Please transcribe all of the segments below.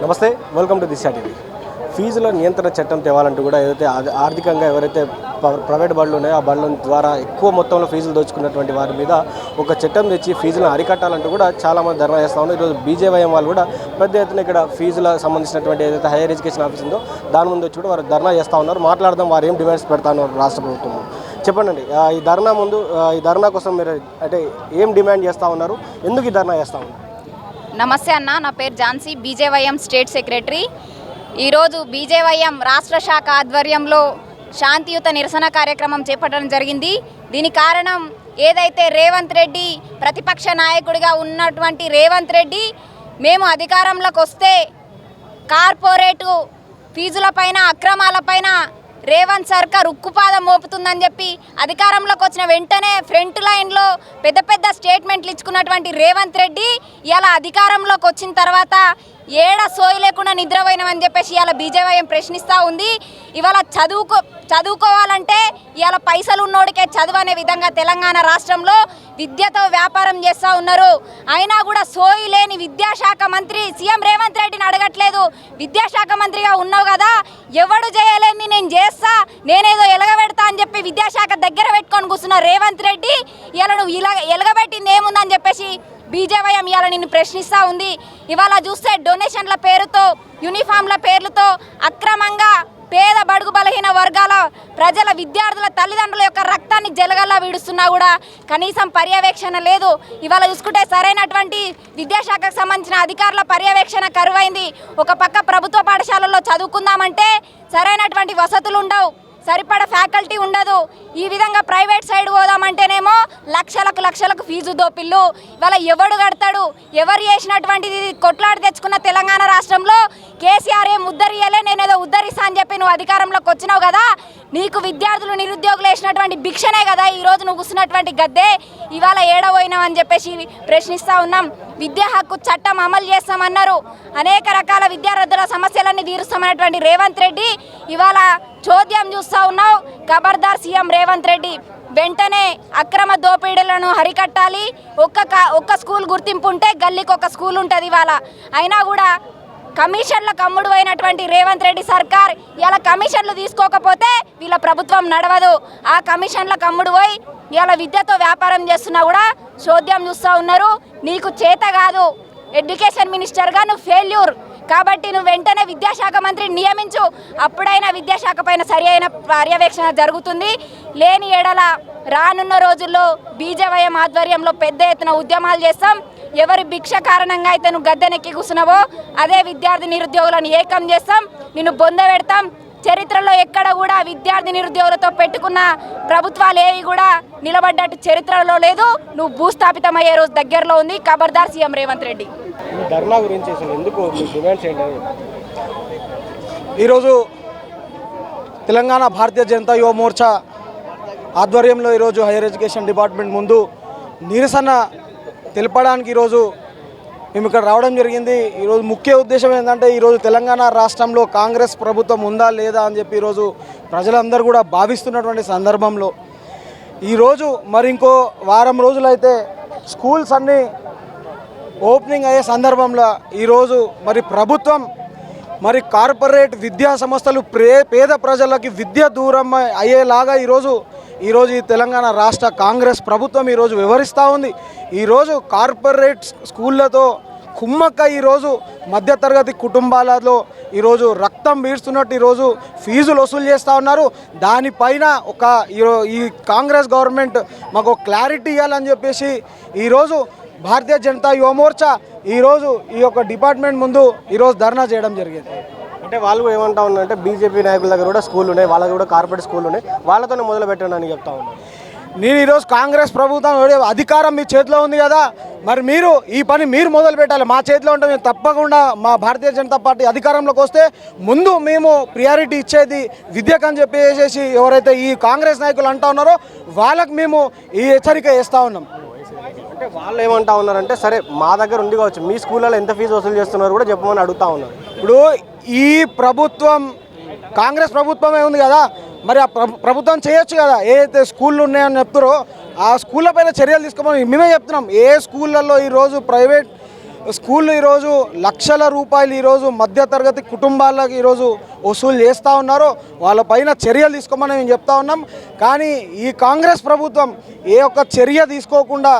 నమస్తే, welcome to Disha TV. ఫీజుల నియంత్రణ చట్టం తేవాలంటూ కూడా ఏదైతే ఆర్థికంగా ఎవరైతే ప్రైవేట్ బడులు ఉన్నాయో ఆ బడుల ద్వారా ఎక్కువ మొత్తంలో ఫీజులు దోచుకున్నటువంటి వారి మీద ఒక చట్టం తెచ్చి ఫీజులను అరికట్టాలంటూ కూడా చాలామంది ధర్నా చేస్తూ ఉన్నారు. ఈరోజు బీజేవైఎం వాళ్ళు కూడా పెద్ద ఎత్తున ఇక్కడ ఫీజులకు సంబంధించినటువంటి ఏదైతే హైయర్ ఎడ్యుకేషన్ ఆఫీస్ ఉందో దాని ముందు వచ్చి కూడా వారు ధర్నా చేస్తూ ఉన్నారు. మాట్లాడదాం, వారు ఏం డిమాండ్స్ పెడతా ఉన్నారు రాష్ట్ర ప్రభుత్వం. చెప్పండి, ఈ ధర్నా ముందు ఈ ధర్నా కోసం మీరు అంటే ఏం డిమాండ్ చేస్తూ ఉన్నారు, ఎందుకు ఈ ధర్నా చేస్తూ ఉన్నారు? నమస్తే అన్న, నా పేరు ఝాన్సీ, బీజేవైఎం స్టేట్ సెక్రటరీ. ఈరోజు బీజేవైఎం రాష్ట్ర శాఖ ఆధ్వర్యంలో శాంతియుత నిరసన కార్యక్రమం చేపట్టడం జరిగింది. దీనికి కారణం ఏదైతే రేవంత్ రెడ్డి ప్రతిపక్ష నాయకుడిగా ఉన్నటువంటి రేవంత్ రెడ్డి మేము అధికారంలోకి వస్తే కార్పొరేటు ఫీజులపైన అక్రమాలపైన రేవంత్ సర్కార్ ఉక్కుపాదం మోపుతుందని చెప్పి అధికారంలోకి వచ్చిన వెంటనే ఫ్రంట్ లైన్లో పెద్ద పెద్ద స్టేట్మెంట్లు ఇచ్చుకున్నటువంటి రేవంత్ రెడ్డి ఇలా అధికారంలోకి వచ్చిన తర్వాత ఏడ సోయి లేకుండా నిద్రపోయినామని చెప్పేసి ఇవాళ బీజేవైఎం ప్రశ్నిస్తూ ఉంది. ఇవాళ చదువుకోవాలంటే ఇవాళ పైసలు ఉన్నోడికే చదువు అనే విధంగా తెలంగాణ రాష్ట్రంలో విద్యతో వ్యాపారం చేస్తూ ఉన్నారు. అయినా కూడా సోయి లేని విద్యాశాఖ మంత్రి సీఎం రేవంత్ రెడ్డిని అడగట్లేదు. విద్యాశాఖ మంత్రిగా ఉన్నావు కదా, ఎవడు చేయలేని నేను చేస్తా, నేనేదో ఎలగబెడతా అని చెప్పి విద్యాశాఖ దగ్గర పెట్టుకొని కూర్చున్న రేవంత్ రెడ్డి ఇలా నువ్వు ఇలా ఎలగబెట్టింది ఏముందని చెప్పేసి బీజేవైఎం ఇవాళ నిన్ను ప్రశ్నిస్తూ ఉంది. ఇవాళ చూస్తే డొనేషన్ల పేరుతో యూనిఫామ్ల పేర్లతో అక్రమంగా పేద బడుగు బలహీన వర్గాల ప్రజల విద్యార్థుల తల్లిదండ్రుల యొక్క రక్తాన్ని జలగల్లా వీడుస్తున్నా కూడా కనీసం పర్యవేక్షణ లేదు. ఇవాళ చూసుకుంటే సరైనటువంటి విద్యాశాఖకు సంబంధించిన అధికారుల పర్యవేక్షణ కరువైంది. ఒక పక్క ప్రభుత్వ పాఠశాలల్లో చదువుకుందామంటే సరైనటువంటి వసతులు ఉండవు, సరిపడ ఫ్యాకల్టీ ఉండదు. ఈ విధంగా ప్రైవేట్ సైడ్ పోదామంటేనేమో లక్షలకు ఫీజు దోపిళ్ళు. ఇవాళ ఎవడు కడతాడు? ఎవరు చేసినటువంటిది కొట్లాడి తెచ్చుకున్న తెలంగాణ రాష్ట్రంలో కేసీఆర్ ఏం ఉద్ధరియలే, నేనేదో ఉద్ధరిస్తా అని చెప్పి నువ్వు అధికారంలోకి వచ్చినావు కదా, నీకు విద్యార్థులు నిరుద్యోగులు వేసినటువంటి భిక్షనే కదా ఈరోజు నువ్వు కూర్చున్నటువంటి గద్దే. ఇవాళ ఏడవైనావు అని చెప్పేసి ప్రశ్నిస్తూ ఉన్నాం. విద్యా హక్కు చట్టం అమలు చేస్తామన్నారు, అనేక రకాల విద్యార్థుల సమస్యలన్నీ తీరుస్తామన్నటువంటి రేవంత్ రెడ్డి ఇవాళ చోద్యం చూస్తూ ఉన్నావు. ఖబర్దార్ సీఎం రేవంత్ రెడ్డి, వెంటనే అక్రమ దోపిడీలను హరికట్టాలి. ఒక్క స్కూల్ గుర్తింపు ఉంటే గల్లీకి ఒక స్కూల్ ఉంటుంది. ఇవాళ అయినా కూడా కమిషన్లకు అమ్ముడు అయినటువంటి రేవంత్ రెడ్డి సర్కార్ ఇలా కమిషన్లు తీసుకోకపోతే వీళ్ళ ప్రభుత్వం నడవదు. ఆ కమిషన్లకు అమ్ముడు పోయి ఇలా విద్యతో వ్యాపారం చేస్తున్నా కూడా చోద్యం చూస్తూ ఉన్నారు. నీకు చేత కాదు, ఎడ్యుకేషన్ మినిస్టర్గా నువ్వు ఫెయిల్యూర్. కాబట్టి నువ్వు వెంటనే విద్యాశాఖ మంత్రిని నియమించు, అప్పుడైనా విద్యాశాఖ పైన సరి అయిన పర్యవేక్షణ జరుగుతుంది. లేని ఎడల రానున్న రోజుల్లో బీజేవైఎం ఆధ్వర్యంలో పెద్ద ఎత్తున ఉద్యమాలు చేస్తాం. ఎవరి భిక్ష కారణంగా అయితే నువ్వు గద్దెనెక్కి కూర్చున్నావో అదే విద్యార్థి నిరుద్యోగులను ఏకం చేస్తాం, నిన్ను బొందబెడతాం. చరిత్రలో ఎక్కడ కూడా విద్యార్థి నిరుద్యోగులతో పెట్టుకున్న ప్రభుత్వాలు ఏవి కూడా నిలబడ్డట్టు చరిత్రలో లేదు. నువ్వు భూస్థాపితమయ్యే రోజు దగ్గరలో ఉంది. ఖబర్దార్ సీఎం రేవంత్ రెడ్డి. ధర్నా గురించి ఎందుకు డిమాండ్స్ ఏంటి? ఈరోజు తెలంగాణ భారతీయ జనతా యువ మోర్చా ఆధ్వర్యంలో ఈరోజు హైయర్ ఎడ్యుకేషన్ డిపార్ట్మెంట్ ముందు నిరసన తెలపడానికి ఈరోజు మేము ఇక్కడ రావడం జరిగింది. ఈరోజు ముఖ్య ఉద్దేశం ఏంటంటే ఈరోజు తెలంగాణ రాష్ట్రంలో కాంగ్రెస్ ప్రభుత్వం ఉందా లేదా అని చెప్పి ఈరోజు ప్రజలందరూ కూడా భావిస్తున్నటువంటి సందర్భంలో ఈరోజు మరి ఇంకో వారం రోజులైతే స్కూల్స్ అన్నీ ఓపెనింగ్ అయ్యే సందర్భంలో ఈరోజు మరి ప్రభుత్వం మరి కార్పొరేట్ విద్యా సంస్థలు పేద ప్రజలకి విద్య దూరం అయ్యేలాగా ఈరోజు ఈ తెలంగాణ రాష్ట్ర కాంగ్రెస్ ప్రభుత్వం ఈరోజు వివరిస్తూ ఉంది. ఈరోజు కార్పొరేట్ స్కూళ్ళతో కుమ్మక్క ఈరోజు మధ్యతరగతి కుటుంబాలలో ఈరోజు రక్తం పీడుస్తున్నట్టు ఈరోజు ఫీజులు వసూలు చేస్తూ ఉన్నారు. దానిపైన ఈ కాంగ్రెస్ గవర్నమెంట్ మాకు క్లారిటీ ఇవ్వాలని చెప్పేసి ఈరోజు భారతీయ జనతా యువ మోర్చా ఈరోజు ఈ యొక్క డిపార్ట్మెంట్ ముందు ఈరోజు ధర్నా చేయడం జరిగింది. అంటే వాళ్ళు ఏమంటా ఉన్నారంటే బీజేపీ నాయకుల దగ్గర కూడా స్కూల్ ఉన్నాయి, వాళ్ళ కూడా కార్పొరేట్ స్కూల్ ఉన్నాయి, వాళ్ళతోనే మొదలు పెట్టండి అని చెప్తా ఉన్నాను. నేను ఈరోజు కాంగ్రెస్ ప్రభుత్వం అధికారం మీ చేతిలో ఉంది కదా, మరి మీరు ఈ పని మీరు మొదలు పెట్టాలి. మా చేతిలో ఉంటే మేము తప్పకుండా మా భారతీయ జనతా పార్టీ అధికారంలోకి వస్తే ముందు మేము ప్రియారిటీ ఇచ్చేది విద్యకు అని చెప్పేసి ఎవరైతే ఈ కాంగ్రెస్ నాయకులు అంటా ఉన్నారో వాళ్ళకి మేము ఈ హెచ్చరిక చేస్తూ ఉన్నాం. అంటే వాళ్ళు ఏమంటా ఉన్నారంటే సరే మా దగ్గర ఉంది కావచ్చు, మీ స్కూళ్ళలో ఎంత ఫీజు వసూలు చేస్తున్నారు కూడా చెప్పమని అడుగుతా ఉన్నారు. ఇప్పుడు ఈ ప్రభుత్వం కాంగ్రెస్ ప్రభుత్వమే ఉంది కదా, మరి ఆ ప్రభుత్వం చేయొచ్చు కదా. ఏదైతే స్కూళ్ళు ఉన్నాయని చెప్తారో ఆ స్కూళ్ళ పైన చర్యలు తీసుకోమని మేమే చెప్తున్నాం. ఏ స్కూళ్ళల్లో ఈరోజు ప్రైవేట్ స్కూళ్ళు ఈరోజు లక్షల రూపాయలు ఈరోజు మధ్యతరగతి కుటుంబాలకు ఈరోజు వసూలు చేస్తూ ఉన్నారో వాళ్ళపైన చర్యలు తీసుకోమని మేము చెప్తా ఉన్నాం. కానీ ఈ కాంగ్రెస్ ప్రభుత్వం ఏ ఒక్క చర్య తీసుకోకుండా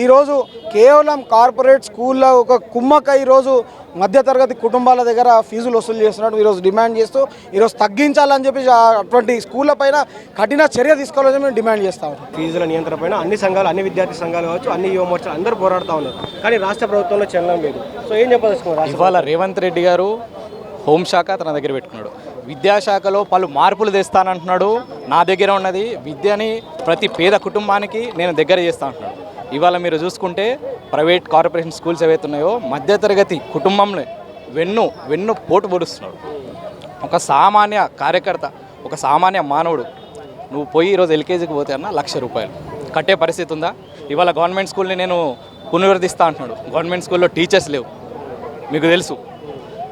ఈరోజు కేవలం కార్పొరేట్ స్కూళ్ళ ఒక కుమ్మక ఈరోజు మధ్యతరగతి కుటుంబాల దగ్గర ఫీజులు వసూలు చేస్తున్నట్టు ఈరోజు డిమాండ్ చేస్తూ ఈరోజు తగ్గించాలని చెప్పి అటువంటి స్కూళ్ళ పైన కఠిన చర్య తీసుకోవాలని మేము డిమాండ్ చేస్తా ఉన్నాం. ఫీజుల నియంత్రణ పైన అన్ని సంఘాలు, అన్ని విద్యార్థి సంఘాలు కావచ్చు, అన్ని యువ మోర్చాలు అందరూ పోరాడుతూ ఉన్నారు. కానీ రాష్ట్ర ప్రభుత్వంలో చలనం లేదు. సో ఏం చెప్పదలుచుకున్నారు? ఇవాళ రేవంత్ రెడ్డి గారు హోంశాఖ తన దగ్గర పెట్టుకున్నాడు, విద్యాశాఖలో పలు మార్పులు తెస్తానంటున్నాడు. నా దగ్గర ఉన్నది విద్యని ప్రతి పేద కుటుంబానికి నేను దగ్గర చేస్తా అంటున్నాడు. ఇవాళ మీరు చూసుకుంటే ప్రైవేట్ కార్పొరేషన్ స్కూల్స్ ఏవైతే ఉన్నాయో మధ్యతరగతి కుటుంబంలో వెన్ను పోటు పొడుస్తున్నాడు. ఒక సామాన్య కార్యకర్త, ఒక సామాన్య మానవుడు నువ్వు పోయి ఈరోజు ఎల్కేజీకి పోతే అన్న 1,00,000 రూపాయలు కట్టే పరిస్థితి ఉందా? ఇవాళ గవర్నమెంట్ స్కూల్ని నేను పునరుద్ధరిస్తా అంటున్నాడు. గవర్నమెంట్ స్కూల్లో టీచర్స్ లేవు, మీకు తెలుసు.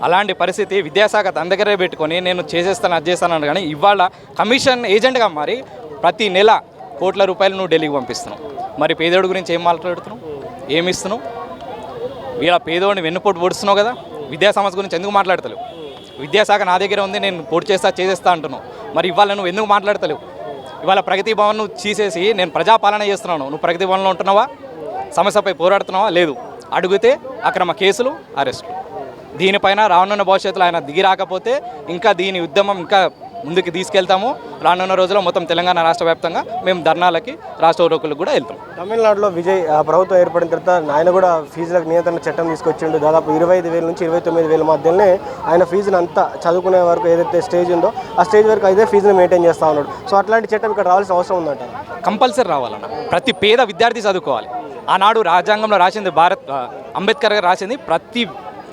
అలాంటి పరిస్థితి విద్యాశాఖ తన దగ్గరే పెట్టుకొని నేను చేసేస్తాను, అది చేస్తాను. కానీ ఇవాళ కమిషన్ ఏజెంట్గా మారి ప్రతి నెల కోట్ల రూపాయలు నువ్వు ఢిల్లీకి పంపిస్తున్నావు. మరి పేదోడి గురించి ఏం మాట్లాడుతున్నావు, ఏమి ఇస్తున్నావు? వీళ్ళ పేదోడిని వెన్నుపోటు పొడుస్తున్నావు కదా. విద్యా సమస్య గురించి ఎందుకు మాట్లాడతలేవు? విద్యాశాఖ నా దగ్గర ఉంది, నేను పోటీ చేసేస్తా అంటున్నావు. మరి ఇవాళ నువ్వు ఎందుకు మాట్లాడతలేవు? ఇవాళ ప్రగతి భవన్ నువ్వు తీసేసి నేను ప్రజాపాలన చేస్తున్నాను, నువ్వు ప్రగతి భవన్లో ఉంటున్నావా? సమస్యపై పోరాడుతున్నావా? లేదు. అడిగితే అక్రమ కేసులు, అరెస్టులు. దీనిపైన రానున్న భవిష్యత్తులో ఆయన దిగి రాకపోతే ఇంకా దీని ఉద్యమం ఇంకా ముందుకు తీసుకెళ్తాము. రానున్న రోజుల్లో మొత్తం తెలంగాణ రాష్ట్ర వ్యాప్తంగా మేము ధర్నాలకి, రాష్ట్ర రోకులకు కూడా వెళ్తాం. తమిళనాడులో విజయ్ ప్రభుత్వం ఏర్పడిన తర్వాత ఆయన కూడా ఫీజులకు నియంత్రణ చట్టం తీసుకొచ్చిండు. దాదాపు 25,000 నుంచి 29,000 మధ్యలోనే ఆయన ఫీజుని అంతా చదువుకునే వరకు ఏదైతే స్టేజ్ ఉందో ఆ స్టేజ్ వరకు అయితే ఫీజుని మెయింటైన్ చేస్తూ ఉన్నాడు. సో అట్లాంటి చట్టం ఇక్కడ రావాల్సిన అవసరం ఉందంట. కంపల్సరీ రావాలన్న. ప్రతి పేద విద్యార్థి చదువుకోవాలి. ఆనాడు రాజ్యాంగంలో రాసింది అంబేద్కర్ గారు రాసింది ప్రతి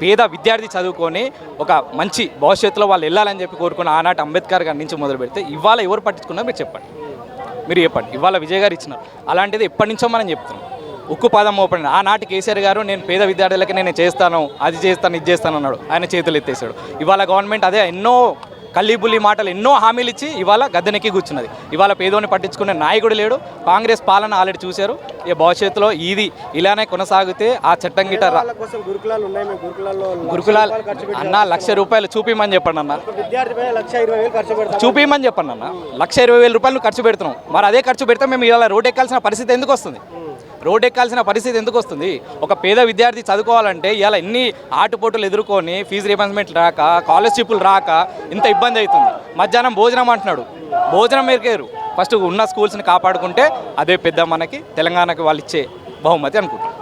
పేద విద్యార్థి చదువుకొని ఒక మంచి భవిష్యత్తులో వాళ్ళు వెళ్ళాలని చెప్పి కోరుకున్న ఆనాటి అంబేద్కర్ గారి నుంచి మొదలు పెడితే ఇవాళ ఎవరు పట్టించుకున్నారు మీరు చెప్పండి. ఇవాళ విజయ్ గారు ఇచ్చినారు. అలాంటిది ఎప్పటి నుంచో మనం చెప్తున్నాం. ఉక్కు పాదం ఓపెన్. ఆనాటి కేసీఆర్ గారు నేను పేద విద్యార్థులకి నేను చేస్తాను, అది చేస్తాను, ఇది చేస్తాను అన్నాడు. ఆయన చేతులు ఎత్తేసాడు. ఇవాళ గవర్నమెంట్ అదే ఎన్నో కల్లిబుల్లి మాటలు, ఎన్నో హామీలు ఇచ్చి ఇవాళ గద్దెనెక్కి కూర్చున్నది. ఇవాళ పేదోని పట్టించుకునే నాయకుడు లేడు. కాంగ్రెస్ పాలన ఆల్రెడీ చూశారు. ఈ భవిష్యత్తులో ఇది ఇలానే కొనసాగితే ఆ చట్టం గిట్ట గురుకులాలు అన్న 1,00,000 రూపాయలు చూపిమని చెప్పండి అన్న. చూపిమని చెప్పండి అన్న. 1,20,000 రూపాయలు ఖర్చు పెడుతున్నాం. మరి అదే ఖర్చు పెడితే మేము ఇలా రోడ్ ఎక్కాల్సిన పరిస్థితి ఎందుకు వస్తుంది? ఒక పేద విద్యార్థి చదువుకోవాలంటే ఇలా ఎన్ని ఆటుపోటులు ఎదుర్కొని ఫీజు రీయింబర్స్మెంట్ రాక, స్కాలర్షిప్లు రాక ఇంత ఇబ్బంది అవుతుంది. మధ్యాహ్నం భోజనం అంటున్నాడు. భోజనం ఎరికేరు. ఫస్ట్ ఉన్న స్కూల్స్ని కాపాడుకుంటే అదే పెద్ద మనకి తెలంగాణకి వాళ్ళు ఇచ్చే బహుమతి అనుకుంటాం.